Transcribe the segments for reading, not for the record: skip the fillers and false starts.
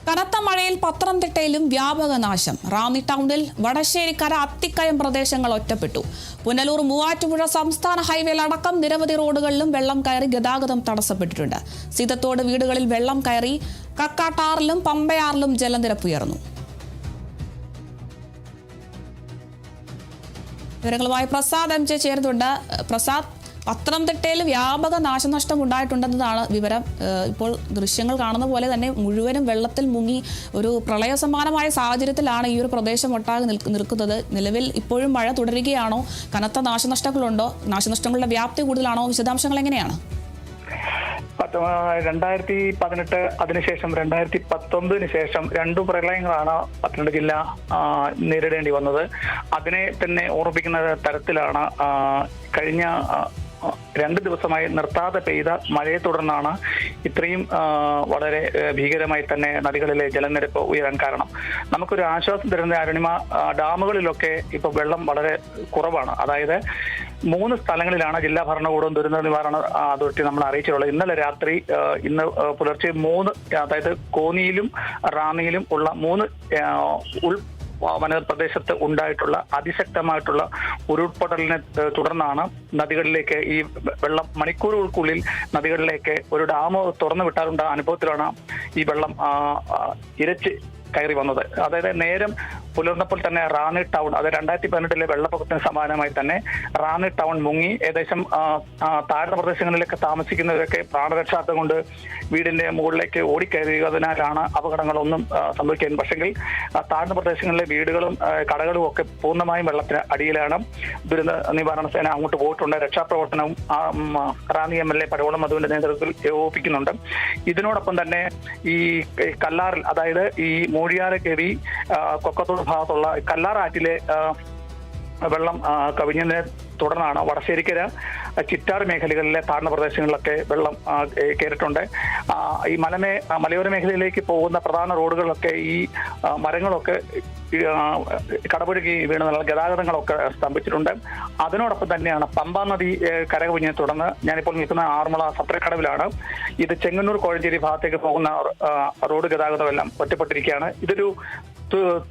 കനത്ത മഴയിൽ പത്തനംതിട്ടയിലും വ്യാപക നാശം. റാന്നി ടൗണിൽ വടശ്ശേരിക്കര അത്തിക്കയം പ്രദേശങ്ങൾ ഒറ്റപ്പെട്ടു. പുനലൂർ മൂവാറ്റുപുഴ സംസ്ഥാന ഹൈവേയിൽ അടക്കം നിരവധി റോഡുകളിലും വെള്ളം കയറി ഗതാഗതം തടസ്സപ്പെട്ടിട്ടുണ്ട്. സീതത്തോട് വീടുകളിൽ വെള്ളം കയറി. കക്കാട്ടാറിലും പമ്പയാറിലും ജലനിരപ്പ് ഉയർന്നു. വിവരങ്ങളുമായി പ്രസാദ് എം ജെ ചേരുന്നുണ്ട്. പ്രസാദ്, പത്തനംതിട്ടയിൽ വ്യാപക നാശനഷ്ടം ഉണ്ടായിട്ടുണ്ടെന്നതാണ് വിവരം. ഇപ്പോൾ ദൃശ്യങ്ങൾ കാണുന്ന പോലെ തന്നെ മുഴുവനും വെള്ളത്തിൽ മുങ്ങി ഒരു പ്രളയ സമാനമായ സാഹചര്യത്തിലാണ് ഈ ഒരു പ്രദേശം ഒട്ടാകെ നിൽക്കുന്നത്. നിലവിൽ ഇപ്പോഴും മഴ തുടരുകയാണോ? കനത്ത നാശനഷ്ടങ്ങളുണ്ടോ? നാശനഷ്ടങ്ങളുടെ വ്യാപ്തി കൂടുതലാണോ? വിശദാംശങ്ങൾ എങ്ങനെയാണ്? 2018 അതിനുശേഷം 2019 ശേഷം രണ്ടു പ്രളയങ്ങളാണ് പത്തനംതിട്ട ജില്ല നേരിടേണ്ടി വന്നത്. അതിനെ തന്നെ ഓർമ്മിപ്പിക്കുന്ന തരത്തിലാണ് കഴിഞ്ഞ 2 ദിവസമായി നിർത്താതെ പെയ്ത മഴയെ തുടർന്നാണ് ഇത്രയും വളരെ ഭീകരമായി തന്നെ നദികളിലെ ജലനിരപ്പ് ഉയരാൻ കാരണം. നമുക്കൊരു ആശ്വാസം തരുന്ന അരുണിമ, ഡാമുകളിലൊക്കെ ഇപ്പൊ വെള്ളം വളരെ കുറവാണ്. അതായത് 3 സ്ഥലങ്ങളിലാണ് ജില്ലാ ഭരണകൂടവും ദുരന്ത നിവാരണ അതോറിറ്റി നമ്മൾ അറിയിച്ചിട്ടുള്ളത്. ഇന്നലെ രാത്രി, ഇന്ന് പുലർച്ചെ 3, അതായത് കോന്നിയിലും റാന്നിയിലും ഉള്ള 3 വനപ്രദേശത്ത് ഉണ്ടായിട്ടുള്ള അതിശക്തമായിട്ടുള്ള ഉരുൾപൊട്ടലിനെ തുടർന്നാണ് നദികളിലേക്ക് ഈ വെള്ളം മണിക്കൂറുകൾക്കുള്ളിൽ നദികളിലേക്ക് ഒരു ഡാം തുറന്നു വിട്ടാറുണ്ട അനുഭവത്തിലാണ് ഈ വെള്ളം ഇരച്ച് കയറി വന്നത്. അതായത് നേരം പുലർന്നപ്പോൾ തന്നെ റാന്നി ടൗൺ, അത് 2018 വെള്ളപ്പൊക്കത്തിന് സമാനമായി തന്നെ റാന്നി ടൗൺ മുങ്ങി. ഏകദേശം താഴ്ന്ന പ്രദേശങ്ങളിലൊക്കെ താമസിക്കുന്നവരൊക്കെ പ്രാണരക്ഷാർത്ഥം കൊണ്ട് വീടിന്റെ മുകളിലേക്ക് ഓടിക്കയറിയതിനാലാണ് അപകടങ്ങളൊന്നും സംഭവിക്കുന്നത്. പക്ഷെങ്കിൽ താഴ്ന്ന പ്രദേശങ്ങളിലെ വീടുകളും കടകളും ഒക്കെ പൂർണ്ണമായും വെള്ളത്തിന് അടിയിലാണ്. ദുരന്ത നിവാരണ സേന അങ്ങോട്ട് പോയിട്ടുണ്ട്. രക്ഷാപ്രവർത്തനവും റാന്നി MLA പടവളം മധുവിന്റെ നേതൃത്വത്തിൽ ഏകോപിപ്പിക്കുന്നുണ്ട്. ഇതിനോടൊപ്പം തന്നെ ഈ കല്ലാറിൽ, അതായത് ഈ മൂഴിയാറക്കേരി കൊക്കത്തോട് ഭാഗത്തുള്ള കല്ലാറാറ്റിലെ വെള്ളം കവിഞ്ഞതിനെ തുടർന്നാണ് വടശ്ശേരിക്കര ചിറ്റാർ മേഖലകളിലെ താഴ്ന്ന പ്രദേശങ്ങളിലൊക്കെ വെള്ളം കയറിയിട്ടുണ്ട്. ഈ മലയോര മേഖലയിലേക്ക് പോകുന്ന പ്രധാന റോഡുകളിലൊക്കെ ഈ മരങ്ങളൊക്കെ കടപുഴകി വീണ് ഗതാഗതങ്ങളൊക്കെ സ്തംഭിച്ചിട്ടുണ്ട്. അതിനോടൊപ്പം തന്നെയാണ് പമ്പാ നദി കരകവിഞ്ഞതിനെ തുടർന്ന് ഞാനിപ്പോൾ നിൽക്കുന്ന ആറന്മുള സത്രക്കടവിലാണ്. ഇത് ചെങ്ങന്നൂർ കോഴഞ്ചേരി ഭാഗത്തേക്ക് പോകുന്ന റോഡ് ഗതാഗതമെല്ലാം ഒറ്റപ്പെട്ടിരിക്കുകയാണ്. ഇതൊരു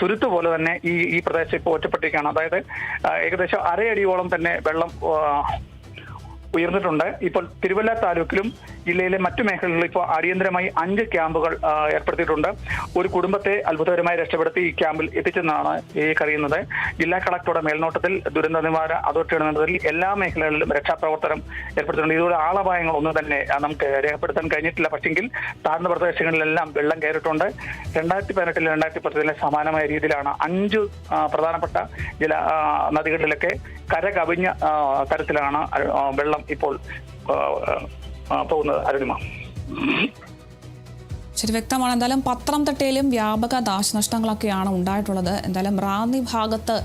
തുരുത്ത് പോലെ തന്നെ ഈ പ്രദേശം ഇപ്പോൾ ഒറ്റപ്പെട്ടിരിക്കുകയാണ്. അതായത് ഏകദേശം അരയടിയോളം തന്നെ വെള്ളം ഉയർന്നിട്ടുണ്ട്. ഇപ്പോൾ തിരുവല്ല താലൂക്കിലും ജില്ലയിലെ മറ്റു മേഖലകളിൽ ഇപ്പോൾ അടിയന്തരമായി 5 ക്യാമ്പുകൾ ഏർപ്പെടുത്തിയിട്ടുണ്ട്. ഒരു കുടുംബത്തെ അത്ഭുതകരമായി രക്ഷപ്പെടുത്തി ഈ ക്യാമ്പിൽ എത്തിച്ചെന്നാണ് കഴിയുന്നത്. ജില്ലാ കളക്ടറുടെ മേൽനോട്ടത്തിൽ ദുരന്ത നിവാരണ അതോറിറ്റിയുടെ നേതൃത്വത്തിൽ എല്ലാ മേഖലകളിലും രക്ഷാപ്രവർത്തനം ഏർപ്പെടുത്തിയിട്ടുണ്ട്. ഇതുപോലെ ആളപായങ്ങളൊന്നും തന്നെ നമുക്ക് രേഖപ്പെടുത്താൻ കഴിഞ്ഞിട്ടില്ല. പക്ഷെങ്കിൽ താഴ്ന്ന പ്രദേശങ്ങളിലെല്ലാം വെള്ളം കയറിയിട്ടുണ്ട്. 2018 2010 സമാനമായ രീതിയിലാണ് 5 പ്രധാനപ്പെട്ട നദികളിലൊക്കെ കര കവിഞ്ഞ തരത്തിലാണ് വെള്ളം ഇപ്പോൾ പോകുന്നത്. അരുണിമ, ശരി, വ്യക്തമാണ്. എന്തായാലും പത്തനംതിട്ടയിലും വ്യാപക നാശനഷ്ടങ്ങളൊക്കെയാണ് ഉണ്ടായിട്ടുള്ളത്. എന്തായാലും റാന്നി ഭാഗത്ത്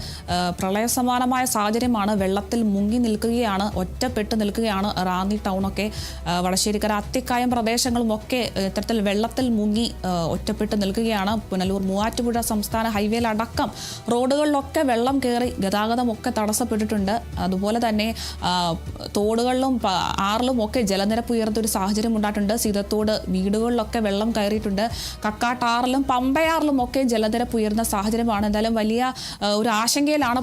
പ്രളയ സമാനമായ സാഹചര്യമാണ്. വെള്ളത്തിൽ മുങ്ങി നിൽക്കുകയാണ്, ഒറ്റപ്പെട്ട് നിൽക്കുകയാണ് റാന്നി ടൗണൊക്കെ. വടശ്ശേരിക്കര അത്തിക്കായം പ്രദേശങ്ങളും ഒക്കെ ഇത്തരത്തിൽ വെള്ളത്തിൽ മുങ്ങി ഒറ്റപ്പെട്ട് നിൽക്കുകയാണ്. പുനലൂർ മൂവാറ്റുപുഴ സംസ്ഥാന ഹൈവേയിൽ അടക്കം റോഡുകളിലൊക്കെ വെള്ളം കയറി ഗതാഗതമൊക്കെ തടസ്സപ്പെട്ടിട്ടുണ്ട്. അതുപോലെ തന്നെ തോടുകളിലും ആറിലും ഒക്കെ ജലനിരപ്പ് ഉയർന്ന ഒരു സാഹചര്യം ഉണ്ടായിട്ടുണ്ട്. സീതത്തോട് വീടുകളിലൊക്കെ വെള്ളം കയറിയിട്ടുണ്ട്. കക്കാട്ടാറിലും പമ്പയാറിലും ഒക്കെ ജലനിരപ്പ് ഉയർന്ന സാഹചര്യമാണ്. എന്തായാലും വലിയ ഒരു ആശങ്കയിലാണ്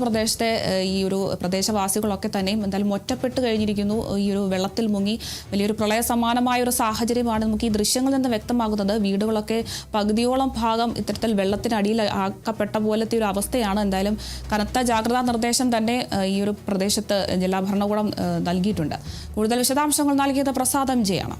ഈ ഒരു പ്രദേശവാസികളൊക്കെ തന്നെയും. എന്തായാലും ഒറ്റപ്പെട്ട് കഴിഞ്ഞിരിക്കുന്നു. ഈ ഒരു വെള്ളത്തിൽ മുങ്ങി വലിയൊരു പ്രളയ സമാനമായ ഒരു സാഹചര്യമാണ് നമുക്ക് ഈ ദൃശ്യങ്ങളിൽ നിന്ന് വ്യക്തമാകുന്നത്. വീടുകളൊക്കെ പകുതിയോളം ഭാഗം ഇത്തരത്തിൽ വെള്ളത്തിനടിയിൽ ആക്കപ്പെട്ട പോലത്തെ ഒരു അവസ്ഥയാണ്. എന്തായാലും കനത്ത ജാഗ്രതാ നിർദ്ദേശം തന്നെ ഈ ഒരു പ്രദേശത്ത് ജില്ലാ ഭരണകൂടം നൽകിയിട്ടുണ്ട്. കൂടുതൽ വിശദാംശങ്ങൾ നൽകിയത് പ്രസാദ് MJ ആണ്.